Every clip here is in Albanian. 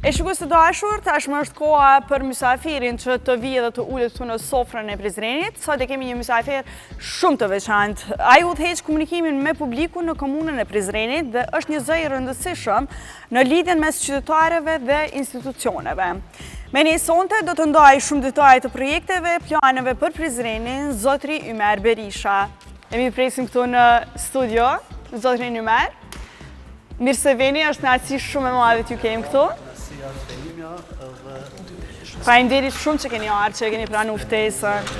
E shikues të dashur, tashmë është koha për mysafirin që të vijë dhe të ulet këtu në sofrën e Prizrenit. Sot e kemi një mysafir shumë të veçantë. Ai udhëheq komunikimin me publikun në komunën e Prizrenit dhe është një zë i rëndësishëm në lidhjen mes qytetarëve dhe institucioneve. Me një sonte do të ndaj shumë detaj të projekteve, planeve për Prizrenin, zotri Ymer Berisha. E mi presim këtu në studio, zotrin Ymer. Mirë se veni, është kënaqësi shumë e madhe t'ju kemi këtu. Faleminderit shumë që keni ardhur, që keni pranuar ftesën.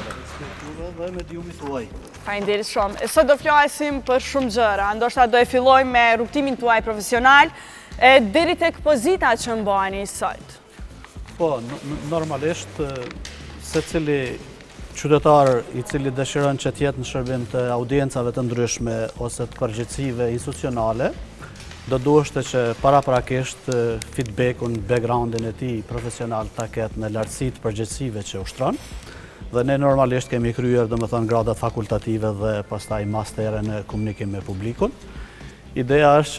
Dhe me djumit tuaj. Faleminderit shumë. Sot do flasim për shumë gjëra. Ndoshta do e fillojmë me rrugtimin tuaj profesional, deri tek pozita që mbani sot. Po, normalisht secili qytetar i cili dëshiron që të jetë në shërbim të audiencave të ndryshme ose të përgjegjësive institucionale, do duheshte që paraprakisht feedbackun, backgroundin e tij profesional ta ketë në lartësitë përgjegjësive që ushtron. Dhe ne normalisht kemi kryer gradat fakultative dhe pastaj mastere në komunikim me publikun. Ideja është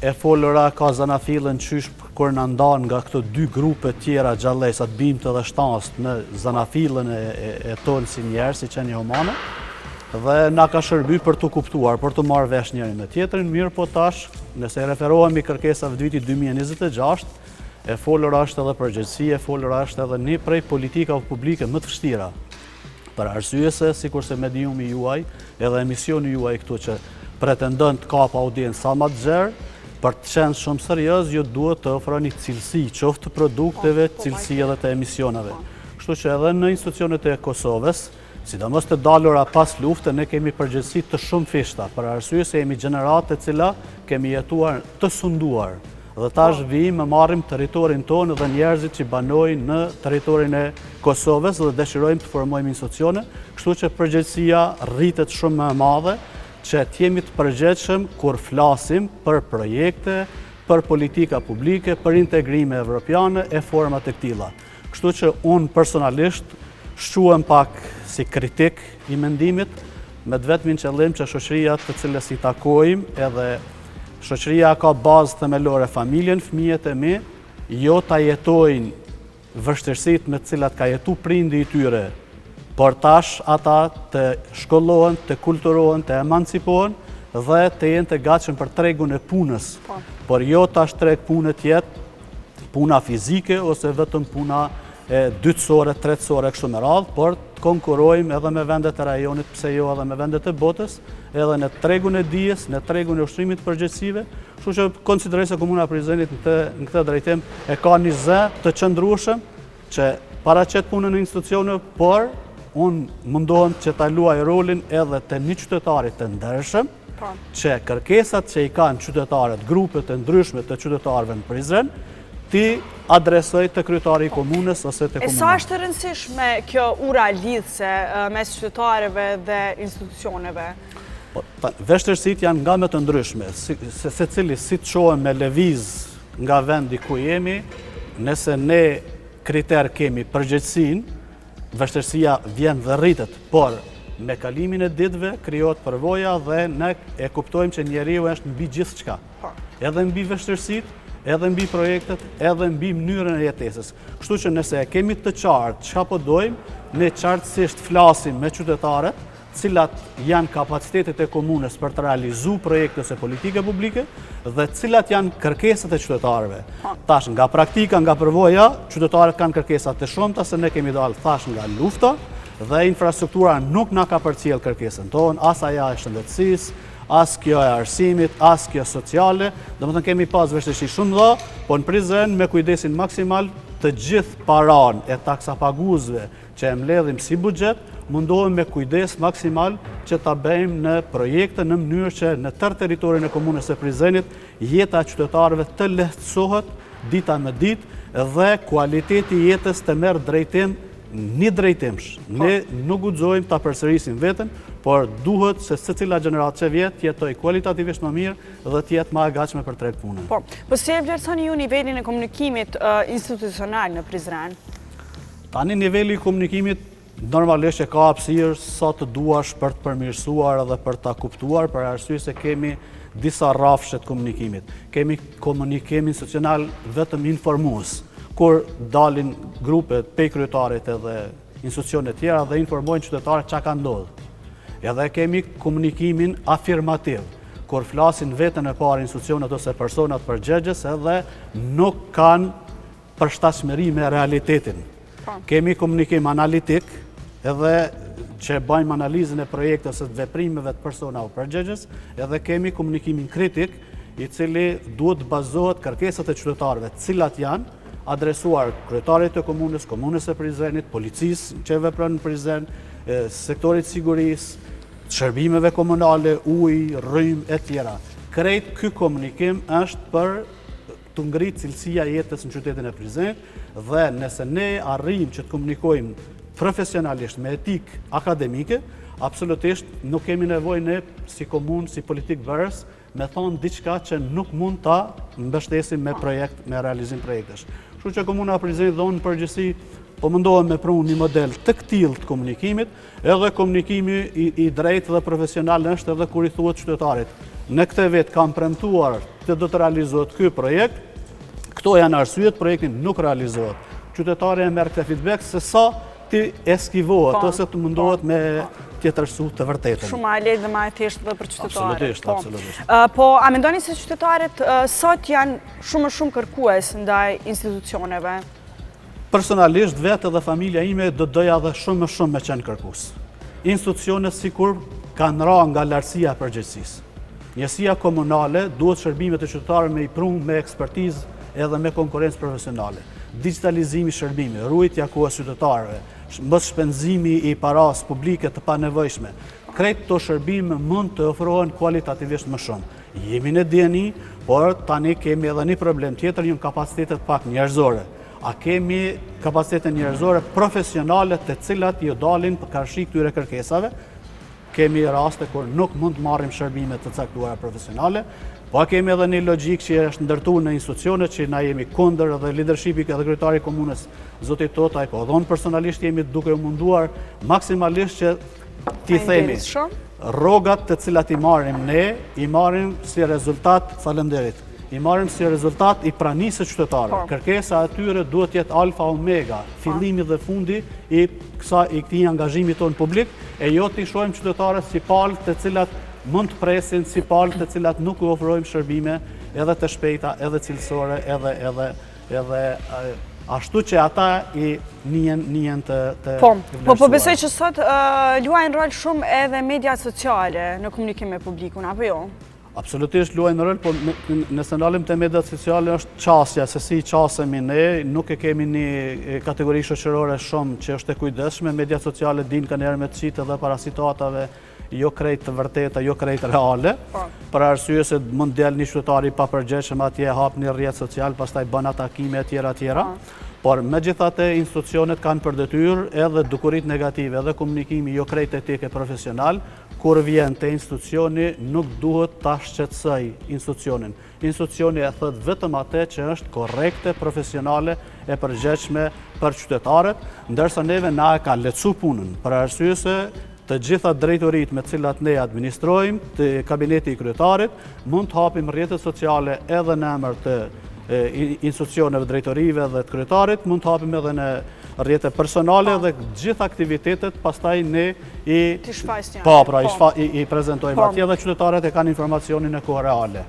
që e folura ka zanafillën qysh kur na ndan nga këto dy grupe tjera gjallësa të bimtë dhe shtansë në zanafillën e tonë si njerëz, si qenie humane. Dhe na ka shërby për të kuptuar, për të marrë vesh njëri me tjetrin, mirë po tash, nëse referohemi kërkesave të vitit 2026, e folur është edhe përgjegjësi, e folur është edhe një prej politikave publike më të vështira. Për arsye se, sikurse mediumi juaj, edhe emisioni juaj këtu që pretendon të kapë audiencë sa më të gjerë, për të qenë shumë serioz, ju duhet të ofroni cilësi, qoftë të produkteve, cilësi edhe të emisioneve. Kështu që edhe në institucionet e Kosovës, sidomos të dalura pas lufte, ne kemi përgjegjësi të shumë fishta, për arsye se jemi gjenerate cila kemi jetuar të sunduar. Dhe tash vijmë më marrim territorin tonë dhe njerëzit që banojnë në territorin e Kosovës dhe dëshirojmë të formojmë institucione, kështu që përgjegjësia rritet shumë më e madhe, që të jemi të përgjegjshëm kur flasim për projekte, për politika publike, për integrime evropiane e forma të këtilla. Kështu që unë personalisht shquem pak si kritik i mendimit, me të vetmin qëllim që shoqëria të cilës i takojmë edhe shoqëria ka bazë themelore familjen, fëmijët e mi, jo ta jetojnë vështirësitë me të cilat ka jetu prindi i tyre, por tash ata të shkollohen, të kulturohen, të emancipohen dhe të jenë të gatshëm për tregun e punës. Por jo tash treg punët jetë puna fizike ose vetëm puna dytësore, tretësore kështu me radhë, por të konkurojmë edhe me vendet e rajonit, pse jo edhe me vendet e botës, edhe në tregun e dijes, në tregun e ushtrimit të përgjegjësive. Kështu që konsideroj se Komuna e Prizrenit në këtë drejtim e ka një zë të qëndrueshëm që paraqet punën e institucione, por unë mundohem që ta luaj rolin edhe të një qytetarit të ndershëm, që kërkesat që i kanë qytetarët, grupet e ndryshme të qytetarëve në Prizren, ti adresoj të kryetari i komunës ose të komunës. E sa është rëndësishme kjo ura lidhëse mes qytetarëve dhe institucioneve? Vështirësitë janë nga më të ndryshme, secili si të shohem me lëviz nga vendi ku jemi, nëse ne kriter kemi përgjegjësinë, vështirësia vjen dhe rritet, por me kalimin e ditëve krijohet përvoja dhe ne e kuptojmë që njeriu është mbi gjithçka. Edhe mbi vështirësitë, edhe mbi projektet, edhe mbi mënyrën e jetesës. Kështu që nëse e kemi të qartë çka po dojmë, ne qartësisht flasim me qytetarët, cilat janë kapacitetet e komunës për të realizuar projekte ose politike publike dhe cilat janë kërkesat e qytetarëve. Tash nga praktika, nga përvoja, qytetarët kanë kërkesa të shumta se ne kemi dalë thash nga lufta dhe infrastruktura nuk na ka përcjell kërkesën tonë, as ajo e shëndetësisë, as kjo e arsimit, as kjo sociale, domethënë kemi pas vështirësi shumë dha, po në Prizren me kujdesin maksimal të gjithë paran e taksapaguesve që e mbledhim si buxhet, mundohem me kujdes maksimal që ta bëjmë në projekte në mënyrë që në tërë territorin e komunës së Prizrenit jeta e qytetarëve të lehtësohet dita me ditë dhe kualiteti i jetës të merr drejtim një drejtimsh. Ne nuk guxojmë ta përsërisim veten, por duhet se secila gjeneratë që vjet jetoj kualitativisht më mirë dhe të jetë më e gatshme për treg punën. Po si e vlerësoni ju nivelin e komunikimit institucional në Prizren? Tani niveli i komunikimit normalisht e ka hapësirë sa të duash për të përmirësuar dhe për ta kuptuar, për arsye se kemi disa rrafshe të komunikimit. Kemi komunikim institucional vetëm informues, kur dalin grupet pej kryetarit edhe institucionet tjera dhe informojnë qytetarët çka ka ndodhur. Edhe kemi komunikimin afirmativ, kur flasin vetën e parë institucionet ose personat përgjegjës edhe nuk kanë përshtatshmëri me realitetin. Kemi komunikim analitik edhe që bëjmë analizën e projekte ose të veprimeve të personave përgjegjës, edhe kemi komunikimin kritik i cili duhet të bazohet kërkesat e qytetarëve, cilat janë adresuar kryetarit të komunës, komunës së Prizrenit, policisë që vepron në Prizren, sektorit sigurisë, shërbimeve komunale, ujë, rrymë e tjera. Krejt ky komunikim është për të ngritë cilësia jetës në qytetin e Prizrenit dhe nëse ne arrijmë që të komunikojmë profesionalisht me etikë akademike, absolutisht nuk kemi nevojë ne si komunë, si politik bërës, me thonë diçka që nuk mund ta mbështesim me projekt, me realizim projektesh. Kështu që Komuna e Prizrenit dhe unë në përgjithësi po mundohem me prunë një model të këtillë të komunikimit, edhe komunikimi i drejtë dhe profesional është edhe kur i thuhet qytetarit. Në këtë vit kam premtuar të do të realizohet ky projekt, këto janë arsyet, projekti nuk realizohet. Qytetari e merr këtë feedback se sa ti eskivohet ose të mundohet me tjetërsu të vërtetën. Shumë e lehtë dhe më e thjeshtë edhe për qytetarët. Absolutisht. Po, a mendoni se qytetarët sot janë shumë kërkues ndaj institucioneve? Personalisht vetë dhe familja ime do doja dhe shumë me qenë kërkues. Institucionet sikur kanë ra nga lartësia e përgjegjësisë. Njësia komunale duhet shërbimet e qytetarëve me i prunë me ekspertizë edhe me konkurrencë profesionale. Digitalizimi i shërbimit, ruajtja e kohës qytetarëve, mos shpenzimi i paras publike të panevojshme. Krejt këto shërbime mund të ofrohen kualitativisht më shumë. Jemi në dieni, por tani kemi edhe një problem tjetër, një kapacitetet pak njerëzore. A kemi kapacitetet njerëzore profesionale të cilat ju dalin për karshi këtyre kërkesave? Kemi raste kur nuk mund të marrim shërbime të caktuara profesionale, po kemi edhe një logjik që është ndërtuar në institucionet që na jemi kundër edhe leadershipi edhe kryetari i komunës, zoti Totaj, po edhe unë personalisht jemi duke munduar maksimalisht që ti themi rrogat të cilat i marrim ne, i marrim si rezultat, faleminderit, i marrim si rezultat i pranisë së qytetarëve. Kërkesa e tyre duhet jetë alfa omega, fillimi dhe fundi i këtij angazhimi ton publik, e jo të shohim qytetarët si palë të cilat mund të presin, si palë të cilat nuk u ofrojmë shërbime edhe të shpejta, edhe cilësore, edhe ashtu që ata i njihen të vlerësuar. Po besoj që sot luajnë rol shumë edhe mediat sociale në komunikim me publikun, apo jo? Absolutisht luajnë rol, po nëse ndalim te mediat sociale është qasja, se si qasemi ne, nuk e kemi një kategori shoqërore shumë që është e kujdesshme, mediat sociale din kanë herë me të qitë edhe para situatave jo krejt të vërteta, jo krejt reale, për arsye se mund del një qytetar i papërgjegjshëm atje hap një rrjet social, pastaj bën atakime e tjera. Por megjithatë institucionet kanë për detyrë edhe dukurit negative, edhe komunikimi jo krejt etike profesional, kur vjen te institucioni nuk duhet ta shqetësoj institucionin. Institucioni e thot vetëm atë që është korrekte, profesionale e përgjegjshme për qytetarët, ndërsa neve na e ka lehtësuar punën, për arsye se të gjitha drejtoritë me të cilat ne administrojmë, të kabineti i kryetarit, mund të hapim rrjetet sociale edhe në emër të institucioneve, drejtorive dhe të kryetarit, mund të hapim edhe në rrjete personale dhe gjitha aktivitetet pastaj ne i prezentojmë atje dhe qytetarët e kanë informacionin e kohë reale.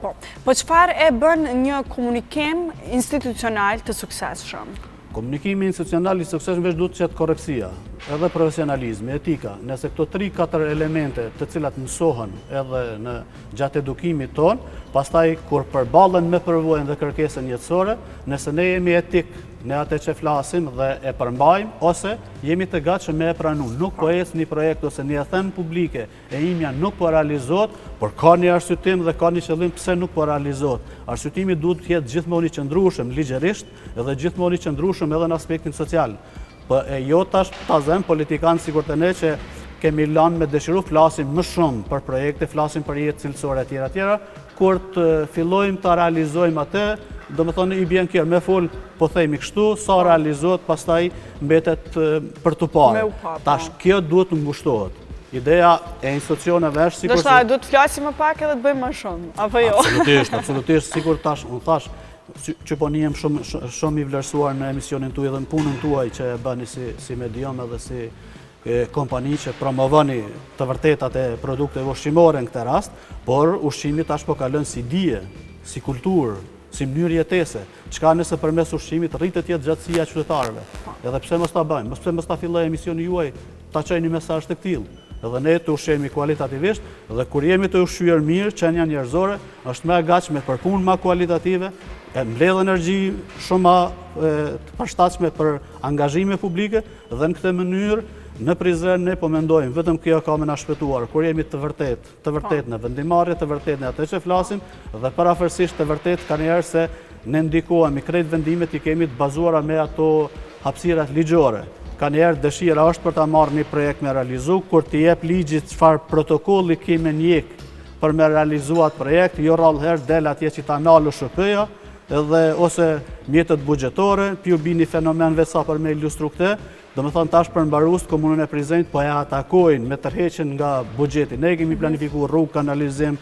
Po çfarë e bën një komunikim institucional të suksesshëm? Komunikimi institucional i suksesshëm veç duhet të jetë korrektësia, edhe profesionalizmi, etika. Nëse këto 3-4 elemente të cilat mësohen edhe në gjatë edukimit ton, pastaj kur përballen me përvojën dhe kërkesën jetësore, nëse ne jemi etik në atë që flasim dhe e përmbajmë, ose jemi të gatshëm me e pranu. Nuk po ecë një projekt ose një them publike e imja nuk po realizohet, por ka një arsyetim dhe ka një qëllim pse nuk po realizohet. Arsyetimi duhet të jetë gjithmonë i qëndrueshëm ligjërisht edhe gjithmonë i qëndrueshëm edhe në aspektin social. Po e jo tash ta zëm politikanë sikur të ne që kemi lanë me dëshiru flasim më shumë për projekte, flasim për jetë cilësore e tjera, kur të fillojmë të realizojmë atë, do më thonë i bjen kjerë, me full po thejmi kështu, sa realizohet pastaj mbetet për të parë. Tash kjo duhet të ngushtohet. Ideja e institucioneve është sikur... Nështë du të flasim më pak edhe të bëjmë më shumë, apo jo? Absolutisht, sikur tash, unë thash, që po njem shumë i vlerësuar në emisionin tuaj dhe në punën tuaj që e bëni si medium edhe si kompani që promovoni të vërtetat e produkteve ushqimore në këtë rast, por ushqimi tash po kalon si dije, si kulturë, si mënyrë jetese, çka nëse përmes ushqimit rritet jetë gjatësia e qytetarëve. Edhe pse mos ta bëjmë, pse mos ta fillojë emisioni juaj, ta çojmë një mesazh të tillë. Edhe ne të ushqemi kualitativisht dhe kur jemi të ushqyer mirë, qenia njerëzore është më e gatshme për punë më kualitative, e mbledh energji shumë më të përshtatshme për angazhime publike dhe në këtë mënyrë në Prizren ne po mendojmë vetëm kjo ka më na shpëtuar kur jemi të vërtet në vendimarrje, të vërtet në atë që flasim dhe parafërsisht të vërtet ka njerëz se ne ndikohemi krejt vendimet i kemi të bazuara me ato hapësirat ligjore. Ka njerë dëshira është për ta marrë një projekt me realizu, kur t'i jep ligjit çfarë protokolli kime njek për me realizuat projekt, jo rallë herë del atje që ta nalu SHP-ja, edhe ose mjetët bugjetore, pju bini fenomen vetë sa për me ilustru këte, do me thonë tash për mbarust komunën e Prizrenit, po e atakojnë me tërheqen nga bugjeti. Ne kemi planifiku rrugë, kanalizim,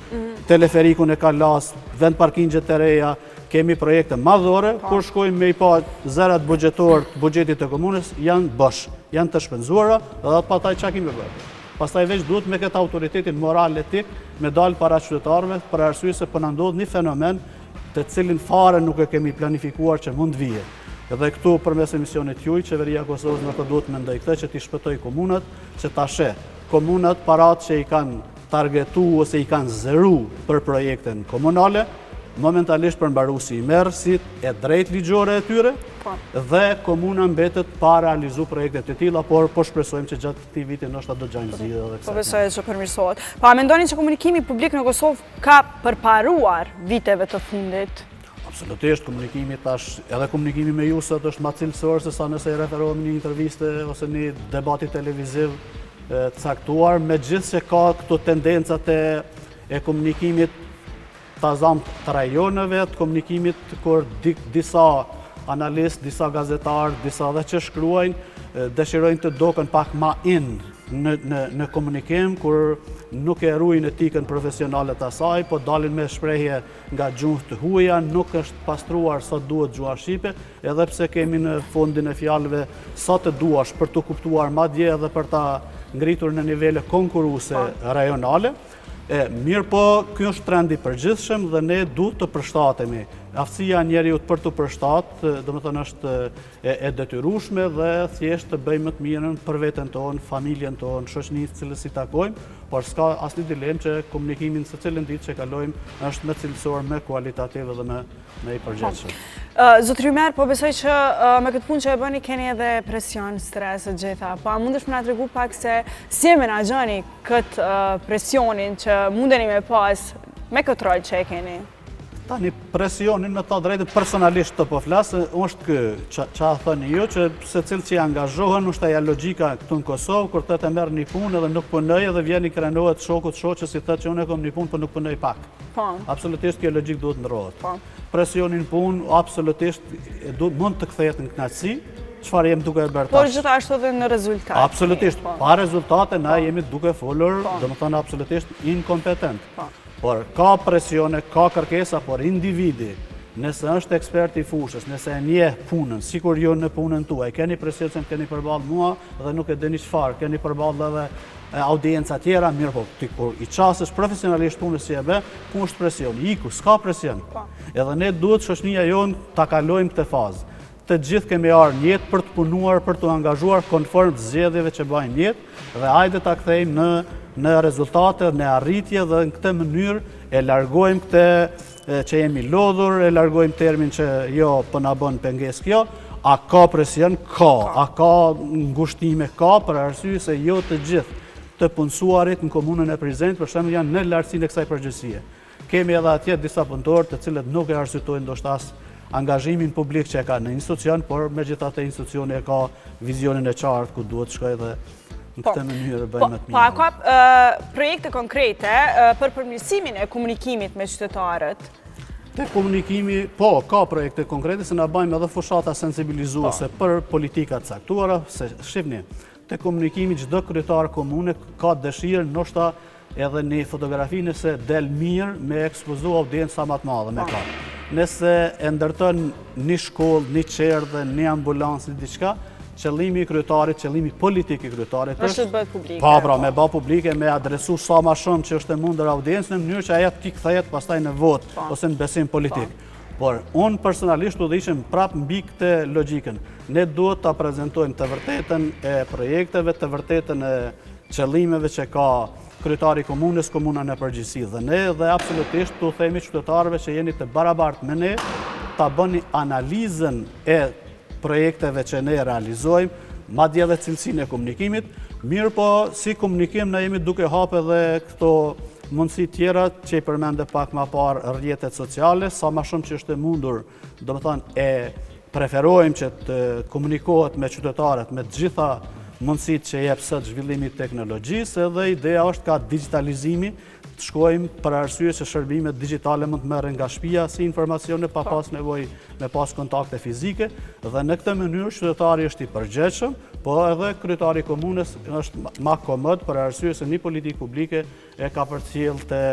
teleferikun e kalas, vend parkingjet të reja, kemi projekte madhore, kur shkojmë me i pa zerat bugjetor të bugjetit të komunës, janë bësh, janë të shpenzuara, dhe pa taj qa kemi bërë. Pastaj veç duhet me këtë autoritetin moral etik me dalë para qytetarëve për arsye se po na ndodh një fenomen të cilin fare nuk e kemi planifikuar që mund vije. Edhe këtu përmes emisionit juaj, qeveria e Kosovës në të duhet me ndaj këtë që t'i shpëtoj komunat, që ta sheh komunat parat që i kanë targetu ose i kanë zëru për projekten komunale, momentalisht përmbaruesi i merr si e drejt ligjore e tyre dhe komuna mbetet pa realizu projekte të tilla, por po shpresojmë që gjatë këtij viti ndoshta do gjajmë zgjidhje edhe kësaj. Po besoj që përmirësohet. Pa mendoni që komunikimi publik në Kosovë ka përparuar viteve të fundit? Absolutisht, komunikimi tash, edhe komunikimi me ju sot është më cilësor se sa nëse i referohemi në një interviste ose një debati televiziv të caktuar, megjithse ka këto tendencat e komunikimit të zamt të rajoneve, të komunikimit kur disa analist, disa gazetar, disa dhe që shkruajnë, dëshirojnë të doken pak ma në komunikim, kur nuk e ruajnë etikën profesionale të asaj, po dalin me shprehje nga gjuhë të huaja, nuk është pastruar sa duhet gjuha shqipe, edhe pse kemi në fundin e fjalëve sa të duash për të kuptuar madje edhe për ta ngritur në nivele konkurruese rajonale. Mirë po, kjo është trendi përgjithshëm dhe ne duhet të përshtatemi. Aftësia e njeriut për të përshtat, domethënë është e detyrueshme dhe thjesht të bëjmë më të mirën për veten tonë, familjen tonë, shoqënisë cilës i takojmë, por s'ka asnjë dilemë që komunikimin së cilën ditë që kalojmë është më cilësor, më kualitativ dhe më i përgjithshëm. Zotëri Ymer, po besoj që me këtë punë që e bëni keni edhe presion, stres e gjitha. Po a mundesh më na tregu pak se si e menaxhoni këtë presionin që mundeni me pas me këtë rol që e keni? Tani presionin në ta drejtë personalisht të po flasë, është kë, që a thëni ju, që se cilë që i angazhohen, është aja logika këtu në Kosovë, kur të merë një punë edhe nuk punoj edhe vjeni krenohet shokut shoqës i thëtë që unë e kom një punë, për nuk punoj pak. Absolutisht kjo logik duhet ndrohet. Presionin punë, absolutisht mund të kthehet në knaqësi, çfarë jemi duke e bërë tash. Por gjithashtu edhe në rezultate. Absolutisht, pa rezultate na jemi duke folur, domethënë absolutisht inkompetent. Por ka presione, ka kërkesa, por individi, nëse është ekspert i fushës, nëse e njeh punën, sikur ju në punën tuaj, keni presion se keni përballë mua dhe nuk e dini çfarë, keni përballë edhe audienca tjera, mirë po, ti kur i qasësh profesionalisht punës si e bë, ku është presion? Iku, s'ka presion. Edhe ne duhet shoqënia jonë ta kalojmë këtë fazë. Të gjithë kemi ardhur në jetë për të punuar, për të angazhuar konform zgjedhjeve që bëjmë në jetë dhe hajde ta kthejmë në rezultate, në arritje dhe në këtë mënyrë e largojmë këtë që jemi lodhur, e largojmë termin që jo po na bën pengesë kjo, a ka presion? Ka. A ka ngushtime? Ka, për arsye se jo të gjithë të punësuarit në komunën e Prizrenit, për shembull, janë në lartësinë e kësaj përgjegjësie. Kemi edhe atje disa punëtorë të cilët nuk e arsyetojnë ndoshta as angazhimin publik që e ka në institucion, por megjithatë institucioni e ka vizionin e qartë ku duhet shkojë dhe në këtë mënyrë bëjmë më të mirë. Po, a ka projekte konkrete për përmirësimin e komunikimit me qytetarët? Te komunikimi, po, ka projekte konkrete, se na bëjmë edhe fushata sensibilizuese për politikat caktuara, se shifni, të komunikimi çdo kryetar komune ka dëshirë ndoshta edhe një fotografi nëse del mirë me ekspozu audienca më të madhe me ka. Nëse e ndërton një shkollë, një qerdhe, një ambulancë, diçka, qëllimi i kryetarit, qëllimi politik i kryetarit është të bëhet publike. Pra, me bë publike, me adresu sa më shumë që është e mundër audiencën në mënyrë që ajo t'i kthehet pastaj në votë ose në besim politik. Por unë personalisht u dhishëm prap mbi këtë logjikën. Ne duhet ta prezantojmë të vërtetën e projekteve, të vërtetën e qëllimeve që ka kryetari komunës, komuna në përgjithësi. Dhe ne dhe absolutisht tu themi qytetarëve që jeni të barabartë me ne, ta bëni analizën e projekteve që ne realizojmë, madje edhe cilësinë e komunikimit. Mirë po, si komunikim ne jemi duke hapë edhe këto mundësi tjera që i përmende pak më parë rrjetet sociale, sa më shumë që është e mundur, do të thonë e preferojmë që të komunikohet me qytetarët me të gjitha mundësit që jep sot zhvillimi i teknologjisë, edhe ideja është ka digitalizimi, të shkojmë për arsye që shërbimet digjitale mund të merren nga shtëpia si informacione pa pas nevojë me pas kontakte fizike, dhe në këtë mënyrë qytetari është i përgjegjshëm, po edhe kryetari i komunës është më komod për arsye se një politikë publike e ka përcjell të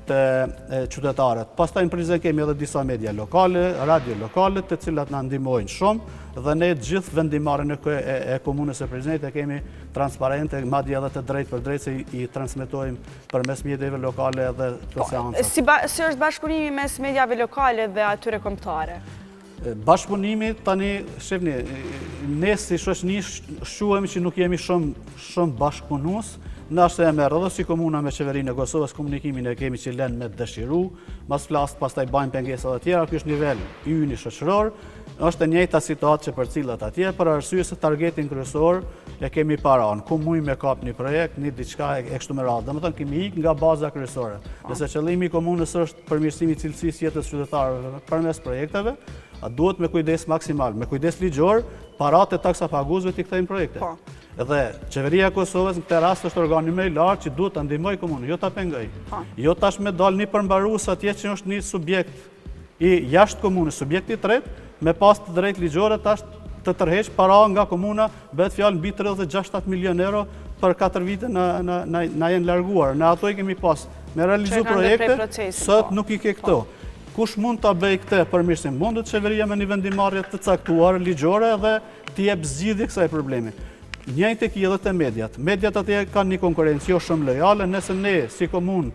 qytetarët. Pastaj në Prizren kemi edhe disa media lokale, radio lokale, të cilat na ndihmojnë shumë, dhe ne gjithë vendimarrjen e komunës së Prizrenit e kemi transparente, madje edhe të drejtë për drejtë se i transmetojmë përmes mjeteve lokale edhe të seancat. Si është bashkëpunimi mes mediave lokale dhe atyre kombëtare? Bashkëpunimi tani, shifni, ne si shoqëni shuhemi që nuk jemi shumë bashkëpunues. Në ashtë e merë edhe si komuna me qeverinë e Kosovës, komunikimin e kemi që lënë me dëshiru, mas flasë pastaj bajnë pengesat e tjera, kjo është nivel yni shoqëror, është e njëjta situatë që përcillet atje, për arsye se targetin kryesor e kemi paranë, ku muj me kap një projekt, një diçka e kështu me radhë, domethënë kemi ikë nga baza kryesore. Nëse qëllimi i komunës është përmirësimi i cilësisë jetës qytetarëve përmes projekteve, duhet me kujdes maksimal, me kujdes ligjor, paratë e taksa paguesve t'i kthejnë projekte. Edhe qeveria e Kosovës në këtë rast është organi më i lartë që duhet ta ndihmojë komunën, jo ta pengoj. Jo tash me dal një përmbarues atje që është një subjekt i jashtë komunës, subjekti i tretë, me pas të drejtë ligjore tash të tërheq para nga komuna, bëhet fjalë mbi 36 milion euro për 4 vite na janë larguar. Ne ato i kemi pas me realizu projekte, sot nuk i ke këto. Kush mund ta bëj këtë përmirësim? Mundet qeveria me një vendimarrje të caktuar ligjore dhe t'i jep zgjidhje kësaj problemi. Njëjtë ki edhe të mediat. Mediat atje kanë një konkurencë jo shumë lojale, nëse ne si komunë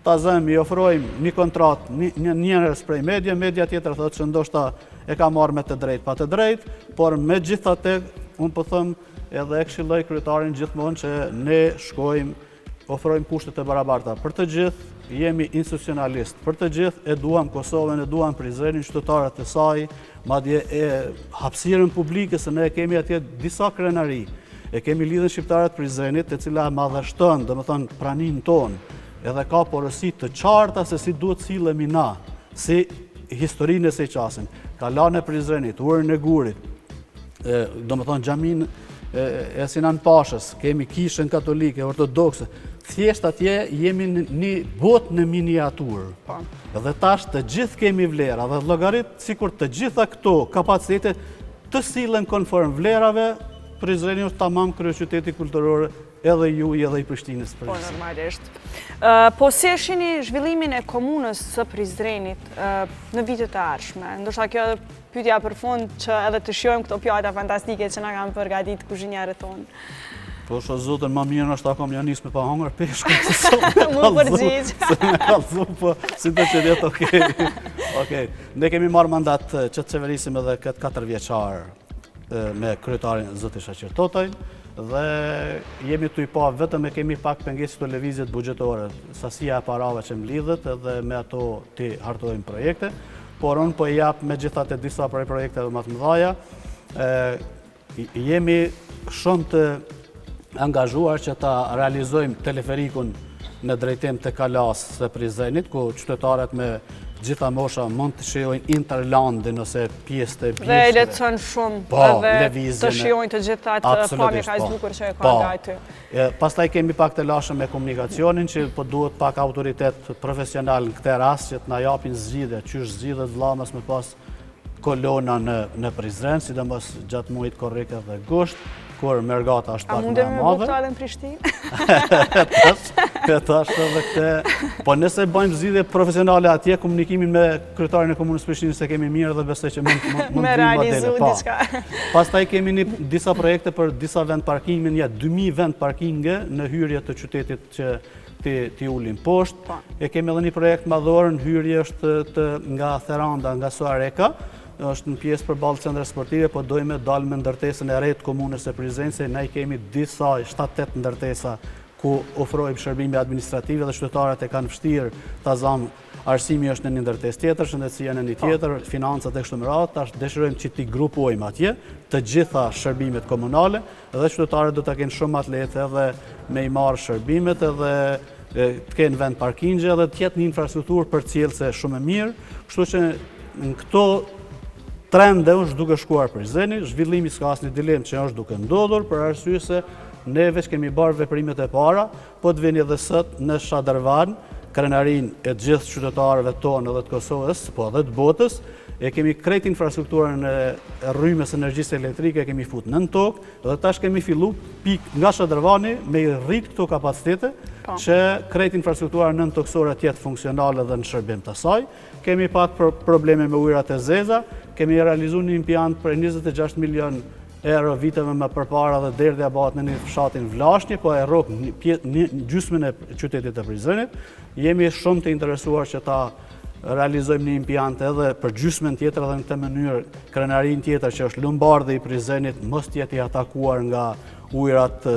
ta zëmë i ofrojmë një kontratë një njerëz prej media tjetër thotë që ndoshta e ka marrë me të drejtë pa të drejtë, por megjithatë unë po them edhe e këshilloj kryetarin gjithmonë që ne shkojmë ofrojmë kushte të barabarta për të gjithë, jemi institucionalist, për të gjithë e duam Kosovën, e duam Prizrenin, qytetarët e saj, madje e hapësirën publike se ne kemi atje disa krenari. E kemi lidhën shqiptarët Prizrenit, e cila madhështon, domethënë praninë tonë, edhe ka porosi të qarta se si duhet sillemi na, si historinë e së qasin. Kalane e Prizrenit, urën e Gurit, domethënë xhamin e Sinan Pashës, kemi kishën katolike, ortodokse, thjesht atje jemi një botë në miniaturë. Dhe tash të gjithë kemi vlera, dhe llogarit sikur të gjitha këto kapacitete të sillen konform vlerave, Prizreni është tamam kryeqyteti kulturor edhe ju edhe i Prishtinës. Po, normalisht. Po si e shihni zhvillimin e komunës së Prizrenit në vitet e ardhshme? Ndoshta kjo edhe pyetja për fund që edhe të shijojmë këto pjata fantastike që na kanë përgatitur kuzhinierët tonë. Po shoh zotën më mirë është akoma janë nisme pa hangër peshku. Më përgjigj. Se më kallzu, po si do të jetë okay. Okej. Ne kemi marrë mandat që të qeverisim edhe këtë 4 vjeçar me kryetarin zoti Shaqir Totaj dhe jemi tu i pa vetëm e kemi pak pengesë të lëvizjet buxhetore, sasia e parave që mlidhet edhe me ato ti hartojmë projekte, por unë po jap megjithatë disa prej projekteve më të mëdha. Jemi shumë të angazhuar që ta realizojmë teleferikun në drejtim të kalas së Prizrenit, ku qytetarët me gjitha mosha mund të shijojnë interlandin ose pjesë të bjeshtre. Dhe e lehtëson shumë edhe të shijojnë të gjitha atë pamje ka zbukur që e ka nga aty. Pastaj kemi pak të lashëm me komunikacionin, që po duhet pak autoritet profesional në këtë rast që të na japin zgjidhje, qysh zgjidhet vëlla me pas kolona në Prizren, sidomos gjatë muajit korrik dhe gusht, kur Mergata është pak më e mundemi me madhe. bukta edhe në Prishtinë? Tash edhe këte. Po nëse bëjmë zgjidhje profesionale atje, komunikimin me kryetarin e komunës Prishtinës se kemi mirë dhe besoj që mund Me të modele. realizu diçka. Pastaj kemi disa projekte për disa vend parkingin, 2000 vend parkinge në hyrje të qytetit që ti ulim poshtë. E kemi edhe një projekt madhor në hyrje është nga Theranda, nga Suareka, është në pjesë përballë qendrës sportive, po dojmë dalë me ndërtesën e re të komunës së Prizrenit, se ne kemi disa 7-8 ndërtesa ku ofrojmë shërbime administrative dhe qytetarët e kanë vështirë ta zanë. Arsimi është në një ndërtesë tjetër, shëndetësia në një tjetër, financat e kështu me radhë, tash dëshirojmë që ti grupojmë atje të gjitha shërbimet komunale dhe qytetarët do ta kenë shumë më lehtë edhe me i marrë shërbimet edhe të kenë vend parkingje edhe të jetë një infrastrukturë përcjellëse shumë e mirë, kështu që në këto trende është duke shkuar Prizreni, zhvillimi s'ka asnjë dilemë që është duke ndodhur për arsye se ne veç kemi bërë veprimet e para, po të vini edhe sot në Shadërvan, krenarin e gjithë qytetarëve tonë edhe të Kosovës, po edhe të botës, e kemi krejt infrastrukturën e rrymës energjisë elektrike, e kemi fut nën tokë, dhe tash kemi fillu pik nga Shadërvani me rrit këto kapacitete, që krejt infrastruktura nën tokësore tjetë funksionale dhe në shërbim të saj. Kemi pak probleme me ujrat e zeza, kemi realizu një impjant për 26 milion euro viteve më përpara dhe derdhja bëhet në një fshatin Vlashnje, po e rrok gjysmën e qytetit e Prizrenit. Jemi shumë të interesuar që ta realizojmë një impjant edhe për gjysmën tjetër dhe në këtë mënyrë krenarin tjetër që është Lumbardhi i Prizrenit mos tjeti atakuar nga ujrat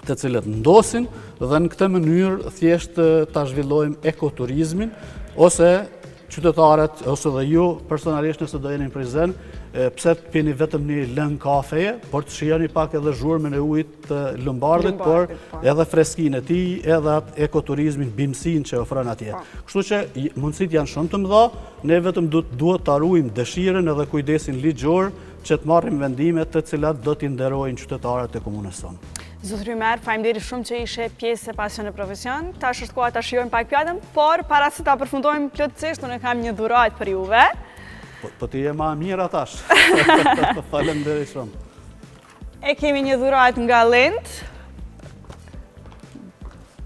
të cilët ndosin dhe në këtë mënyrë thjesht ta zhvillojmë ekoturizmin ose qytetarët ose dhe ju personalisht nëse do jeni në Prizren, pse të pini vetëm një lëng kafeje, por të shijoni pak edhe zhurmën e ujit të Lumbardhit, por edhe freskinë e tij, edhe atë ekoturizmin, bimësinë që ofron atje. Kështu që mundësitë janë shumë të mëdha, ne vetëm duhet ta ruajmë dëshirën edhe kujdesin ligjor që të marrim vendime të cilat do t'i nderojnë qytetarët e komunës sonë. Zotëri Ymer, faleminderit shumë që ishe pjesë e Pasion e Profesion. Tash është koha ta shijojmë pak pjatën, por para se ta përfundojmë plotësisht, unë kam një dhuratë për juve. Po ti je ma mirë atash. Faleminderit shumë. E kemi një dhuratë nga Lind.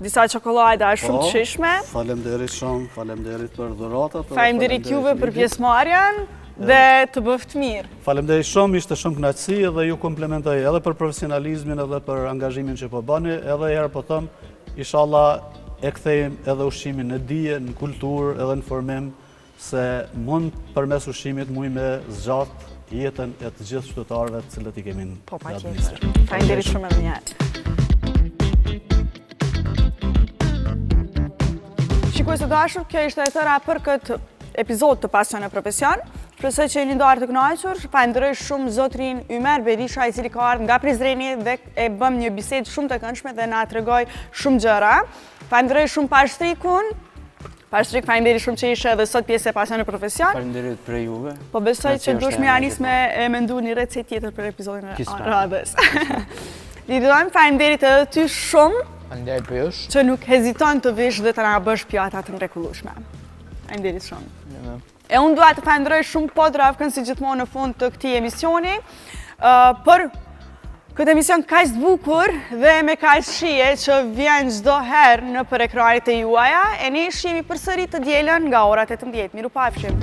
Disa çokolada shumë të shishme. Faleminderit shumë, faleminderit për dhuratat. Faleminderit juve për pjesëmarrjen dhe të bëft mirë. Faleminderit shumë, ishte shumë kënaqësi dhe ju komplementoj edhe për profesionalizmin edhe për angazhimin që po bëni, edhe herë po them, inshallah e kthejmë edhe ushqimin në dije, në kulturë, edhe në formim se mund përmes ushqimit muj me zgjat jetën e të gjithë qytetarëve të cilët i kemi në administrim. Faleminderit shumë edhe një herë. Shikues të dashur, kjo ishte e tëra për këtë epizod të Pasion e Profesion. Shpresoj që jeni ndarë të kënaqur. Falenderoj shumë zotrin Ymer Berisha, i cili ka ardhur nga Prizreni dhe e bëm një bisedë shumë të këndshme dhe na tregoi shumë gjëra. Falenderoj shumë Pashtrikun. Pashtrik, faleminderit shumë që ishe edhe sot pjesë e Pasion e Profesion. Faleminderit për juve. Po besoj që dush me anis me mendu një recetë tjetër për episodin e radhës. Lidojmë, faleminderit edhe ty shumë. Faleminderit për jush. Që nuk heziton të vish dhe të na bësh pjata të mrekullueshme. Faleminderit shumë. E unë dua të falenderoj shumë Podravkën si gjithmonë në fund të këtij emisioni për këtë emision kaq të bukur dhe me kaq shije që vjen çdo herë nëpër ekranet e juaja, e ne shihemi përsëri të dielën nga ora 18. Mirupafshim.